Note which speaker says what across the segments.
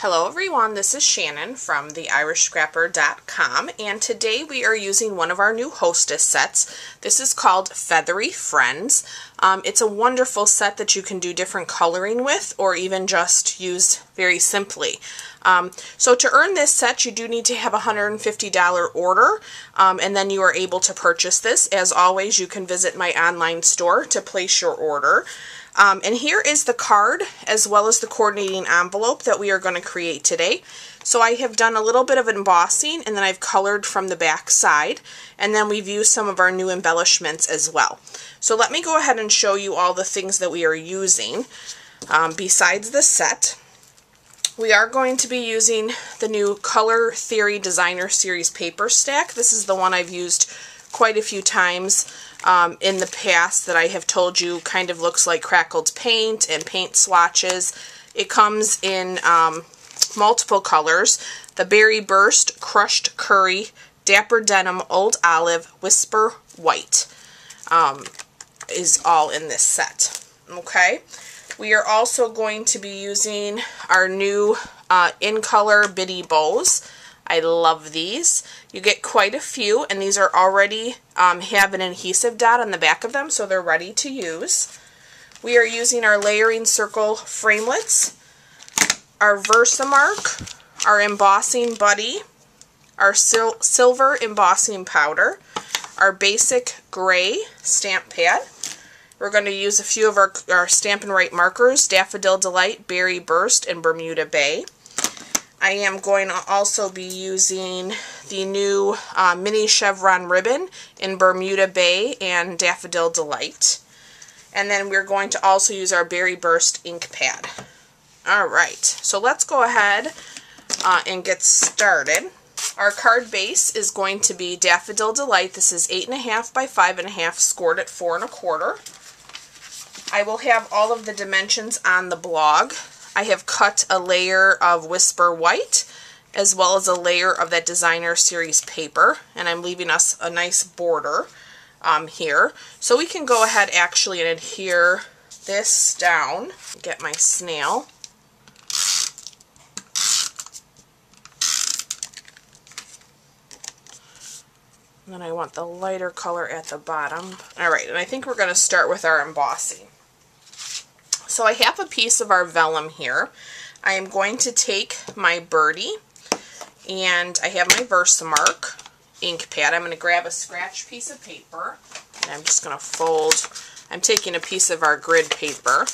Speaker 1: Hello everyone, this is Shannon from theirishscrapper.com, and today we are using one of our new Hostess sets. This is called Feathery Friends. It's a wonderful set that you can do different coloring with or even just use very simply. So to earn this set you do need to have a $150 order, and then you are able to purchase this. As always, you can visit my online store to place your order. And here is the card as well as the coordinating envelope that we are going to create today. So I have done a little bit of embossing and then I've colored from the back side, and then we've used some of our new embellishments as well. So let me go ahead and show you all the things that we are using besides the set. We are going to be using the new Color Theory Designer Series paper stack. This is the one I've used quite a few times in the past that I have told you kind of looks like crackled paint and paint swatches. It comes in multiple colors. The Berry Burst, Crushed Curry, Dapper Denim, Old Olive, Whisper White is all in this set. Okay. We are also going to be using our new in color Bitty Bows. I love these. You get quite a few, and these are already have an adhesive dot on the back of them, so they're ready to use. We are using our layering circle framelits, our Versamark, our embossing buddy, our silver embossing powder, our basic gray stamp pad. We're going to use a few of our Stampin' Right markers, Daffodil Delight, Berry Burst, and Bermuda Bay. I am going to also be using the new mini chevron ribbon in Bermuda Bay and Daffodil Delight. And then we're going to also use our Berry Burst ink pad. Alright, so let's go ahead and get started. Our card base is going to be Daffodil Delight. This is 8.5 by 5.5, scored at 4 1/4. I will have all of the dimensions on the blog. I have cut a layer of Whisper White as well as a layer of that Designer Series paper, and I'm leaving us a nice border here. So we can go ahead actually and adhere this down. Get my snail. And then I want the lighter color at the bottom. Alright, and I think we're going to start with our embossing. So I have a piece of our vellum here. I am going to take my birdie, and I have my Versamark ink pad. I'm going to grab a scratch piece of paper, and I'm just going to fold. I'm taking a piece of our grid paper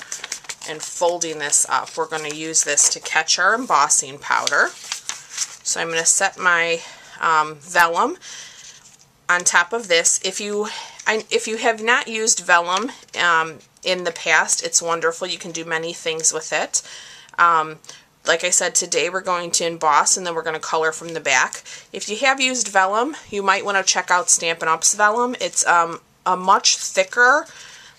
Speaker 1: and folding this up. We're going to use this to catch our embossing powder. So I'm going to set my vellum on top of this. If you have not used vellum in the past, it's wonderful. You can do many things with it. Like I said, today we're going to emboss and then we're going to color from the back. If you have used vellum, you might want to check out Stampin' Up's vellum. It's a much thicker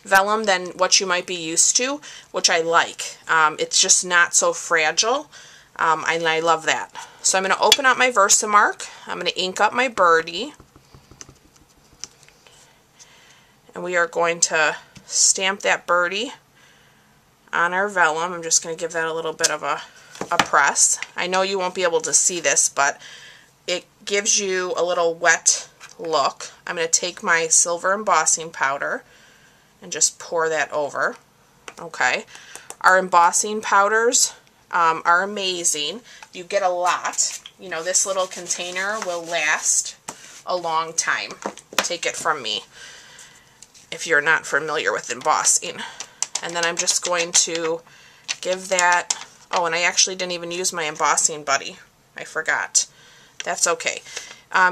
Speaker 1: vellum than what you might be used to, which I like. It's just not so fragile, and I love that. So I'm going to open up my Versamark. I'm going to ink up my birdie. And we are going to stamp that birdie on our vellum. I'm just going to give that a little bit of a press. I know you won't be able to see this, but it gives you a little wet look. I'm going to take my silver embossing powder and just pour that over. Okay. Our embossing powders are amazing. You get a lot. You know, this little container will last a long time. Take it from me if you're not familiar with embossing. And then I'm just going to give that, oh, and I actually didn't even use my embossing buddy. I forgot. That's okay.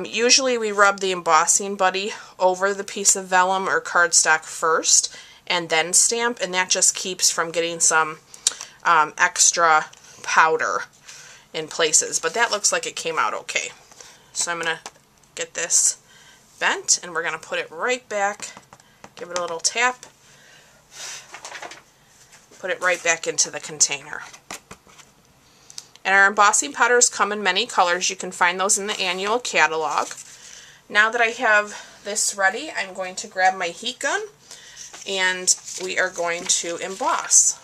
Speaker 1: Usually we rub the embossing buddy over the piece of vellum or cardstock first and then stamp, and that just keeps from getting some extra powder in places. But that looks like it came out okay. So I'm going to get this bent, and we're going to put it right back. Give it a little tap, put it right back into the container. And our embossing powders come in many colors. You can find those in the annual catalog. Now that I have this ready, I'm going to grab my heat gun and we are going to emboss.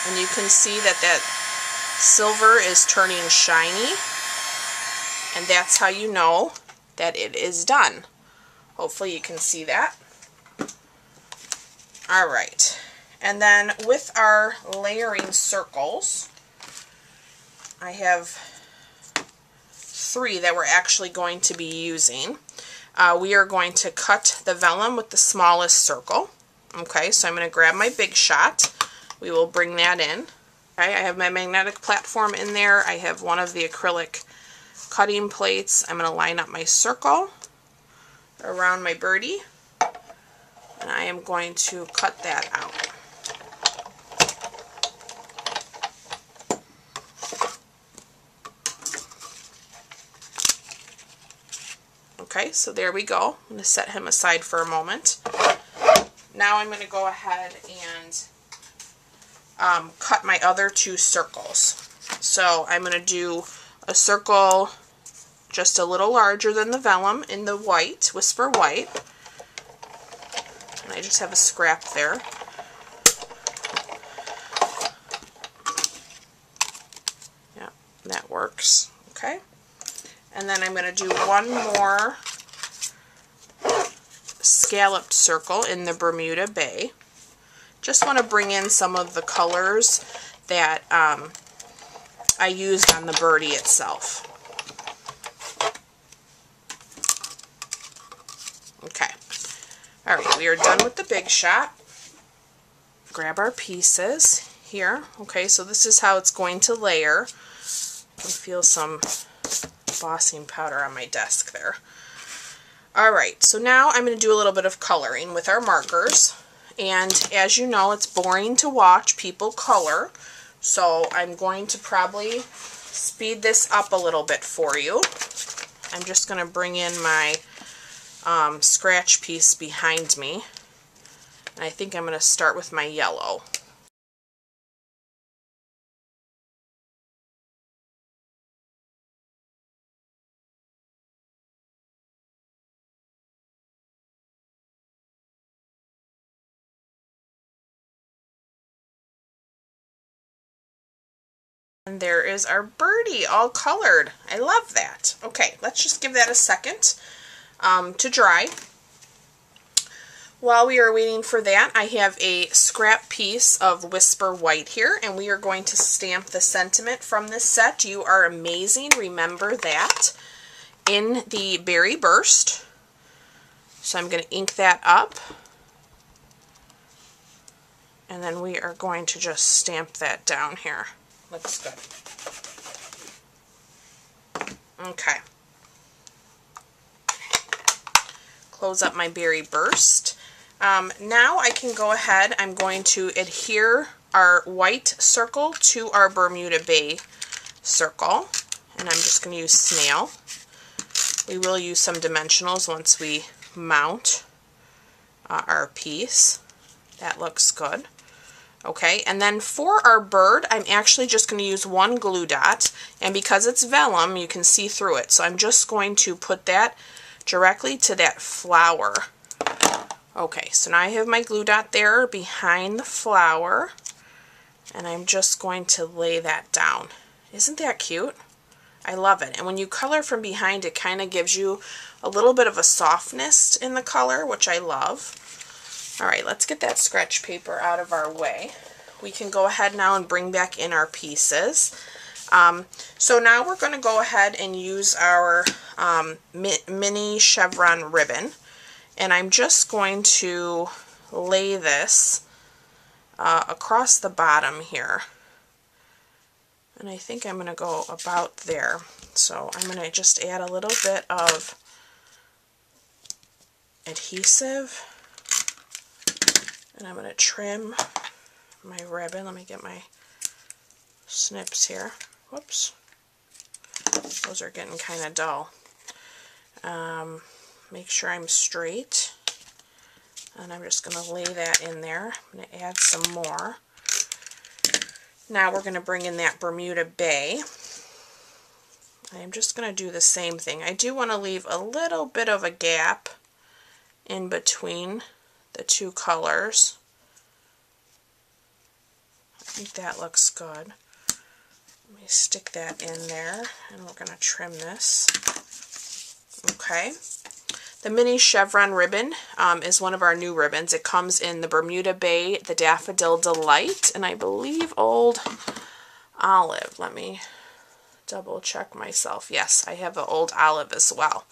Speaker 1: And you can see that that silver is turning shiny, and that's how you know that it is done. Hopefully you can see that. Alright, and then with our layering circles, I have 3 that we're actually going to be using. We are going to cut the vellum with the smallest circle. Okay, so I'm going to grab my Big Shot. We will bring that in. Okay, I have my magnetic platform in there. I have one of the acrylic cutting plates. I'm going to line up my circle around my birdie, and I am going to cut that out. Okay, so there we go. I'm going to set him aside for a moment. Now I'm going to go ahead and cut my other 2 circles. So I'm going to do a circle just a little larger than the vellum in the white, Whisper White. And I just have a scrap there. Yeah, that works. Okay. And then I'm going to do one more scalloped circle in the Bermuda Bay. Just want to bring in some of the colors that I used on the birdie itself. Okay. Alright, we are done with the Big Shot. Grab our pieces here. Okay, so this is how it's going to layer. I can feel some embossing powder on my desk there. Alright, so now I'm going to do a little bit of coloring with our markers. And as you know, it's boring to watch people color, so I'm going to probably speed this up a little bit for you. I'm just going to bring in my scratch piece behind me. And I think I'm going to start with my yellow. And there is our birdie all colored. I love that. Okay, let's just give that a second to dry. While we are waiting for that, I have a scrap piece of Whisper White here, and we are going to stamp the sentiment from this set. You are amazing. Remember that in the Berry Burst. So I'm going to ink that up. And then we are going to just stamp that down here. Looks good. Okay. Close up my Berry Burst. Now I can go ahead, I'm going to adhere our white circle to our Bermuda Bay circle. And I'm just going to use Snail. We will use some dimensionals once we mount our piece. That looks good. Okay, and then for our bird, I'm actually just going to use one glue dot, and because it's vellum, you can see through it. So I'm just going to put that directly to that flower. Okay, so now I have my glue dot there behind the flower, and I'm just going to lay that down. Isn't that cute? I love it. And when you color from behind, it kind of gives you a little bit of a softness in the color, which I love. Alright, let's get that scratch paper out of our way. We can go ahead now and bring back in our pieces. So now we're going to go ahead and use our mini chevron ribbon. And I'm just going to lay this across the bottom here. And I think I'm going to go about there. So I'm going to just add a little bit of adhesive. And I'm going to trim my ribbon. Let me get my snips here. Whoops. Those are getting kind of dull. Make sure I'm straight. And I'm just going to lay that in there. I'm going to add some more. Now we're going to bring in that Bermuda Bay. I'm just going to do the same thing. I do want to leave a little bit of a gap in between the two colors. think that looks good. Let me stick that in there, and we're going to trim this. Okay. The mini chevron ribbon is one of our new ribbons. It comes in the Bermuda Bay, the Daffodil Delight, and I believe Old Olive. Let me double check myself. Yes, I have the Old Olive as well.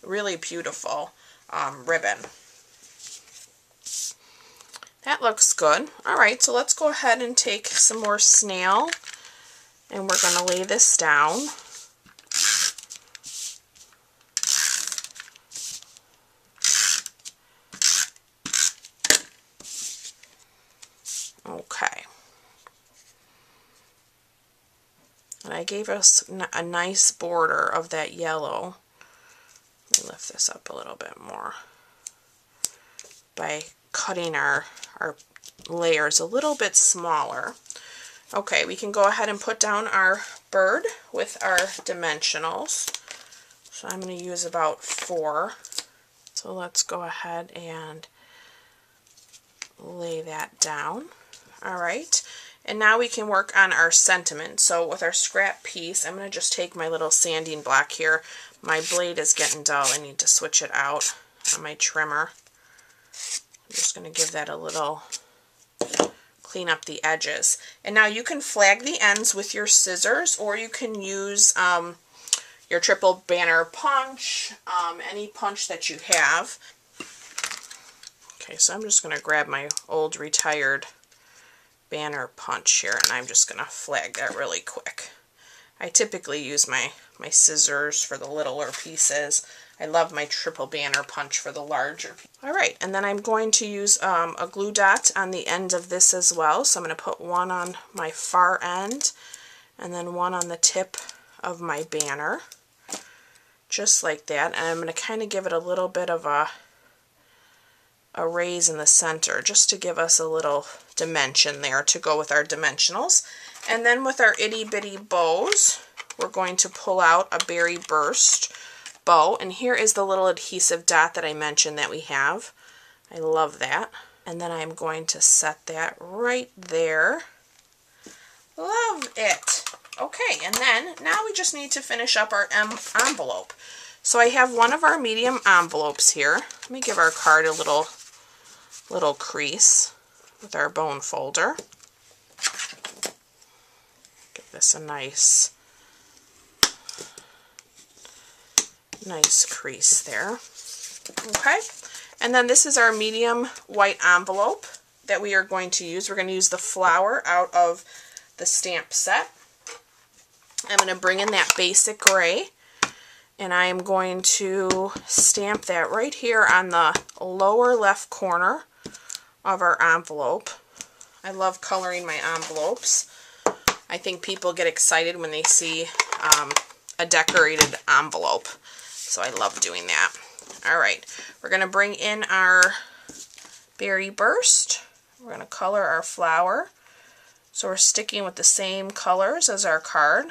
Speaker 1: Really beautiful ribbon. That looks good. Alright, so let's go ahead and take some more snail, and we're going to lay this down. Okay. And I gave us a nice border of that yellow. Let me lift this up a little bit more by cutting our layers a little bit smaller. Okay, we can go ahead and put down our bird with our dimensionals. So I'm going to use about 4. So let's go ahead and lay that down. Alright, and now we can work on our sentiment. So with our scrap piece, I'm going to just take my little sanding block here. My blade is getting dull. I need to switch it out on my trimmer. I'm just going to give that a little clean up the edges. And now you can flag the ends with your scissors, or you can use your triple banner punch, any punch that you have. Okay, so I'm just going to grab my old retired banner punch here, and I'm just going to flag that really quick. I typically use my scissors for the littler pieces. I love my triple banner punch for the larger. Alright, and then I'm going to use a glue dot on the end of this as well. So I'm going to put one on my far end and then one on the tip of my banner. Just like that. And I'm going to kind of give it a little bit of a raise in the center, just to give us a little dimension there to go with our dimensionals. And then with our itty bitty bows, we're going to pull out a berry burst bow, and here is the little adhesive dot that I mentioned that we have. I love that. And then I'm going to set that right there. Love it. Okay, and then now we just need to finish up our envelope. So I have one of our medium envelopes here. Let me give our card a little crease with our bone folder. Give this a nice crease there. Okay, and then this is our medium white envelope that we are going to use. We're going to use the flower out of the stamp set. I'm going to bring in that basic gray, and I am going to stamp that right here on the lower left corner of our envelope. I love coloring my envelopes. I think people get excited when they see a decorated envelope, so I love doing that. Alright, we're going to bring in our berry burst. We're going to color our flower. So we're sticking with the same colors as our card.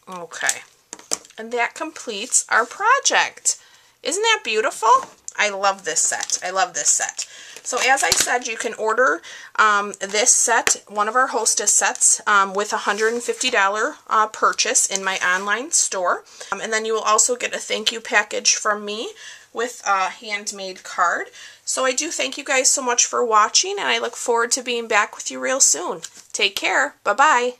Speaker 1: Okay, and that completes our project. Isn't that beautiful? I love this set. I love this set. So as I said, you can order this set, one of our Hostess sets, with a $150 purchase in my online store. And then you will also get a thank you package from me with a handmade card. So I do thank you guys so much for watching, and I look forward to being back with you real soon. Take care. Bye-bye.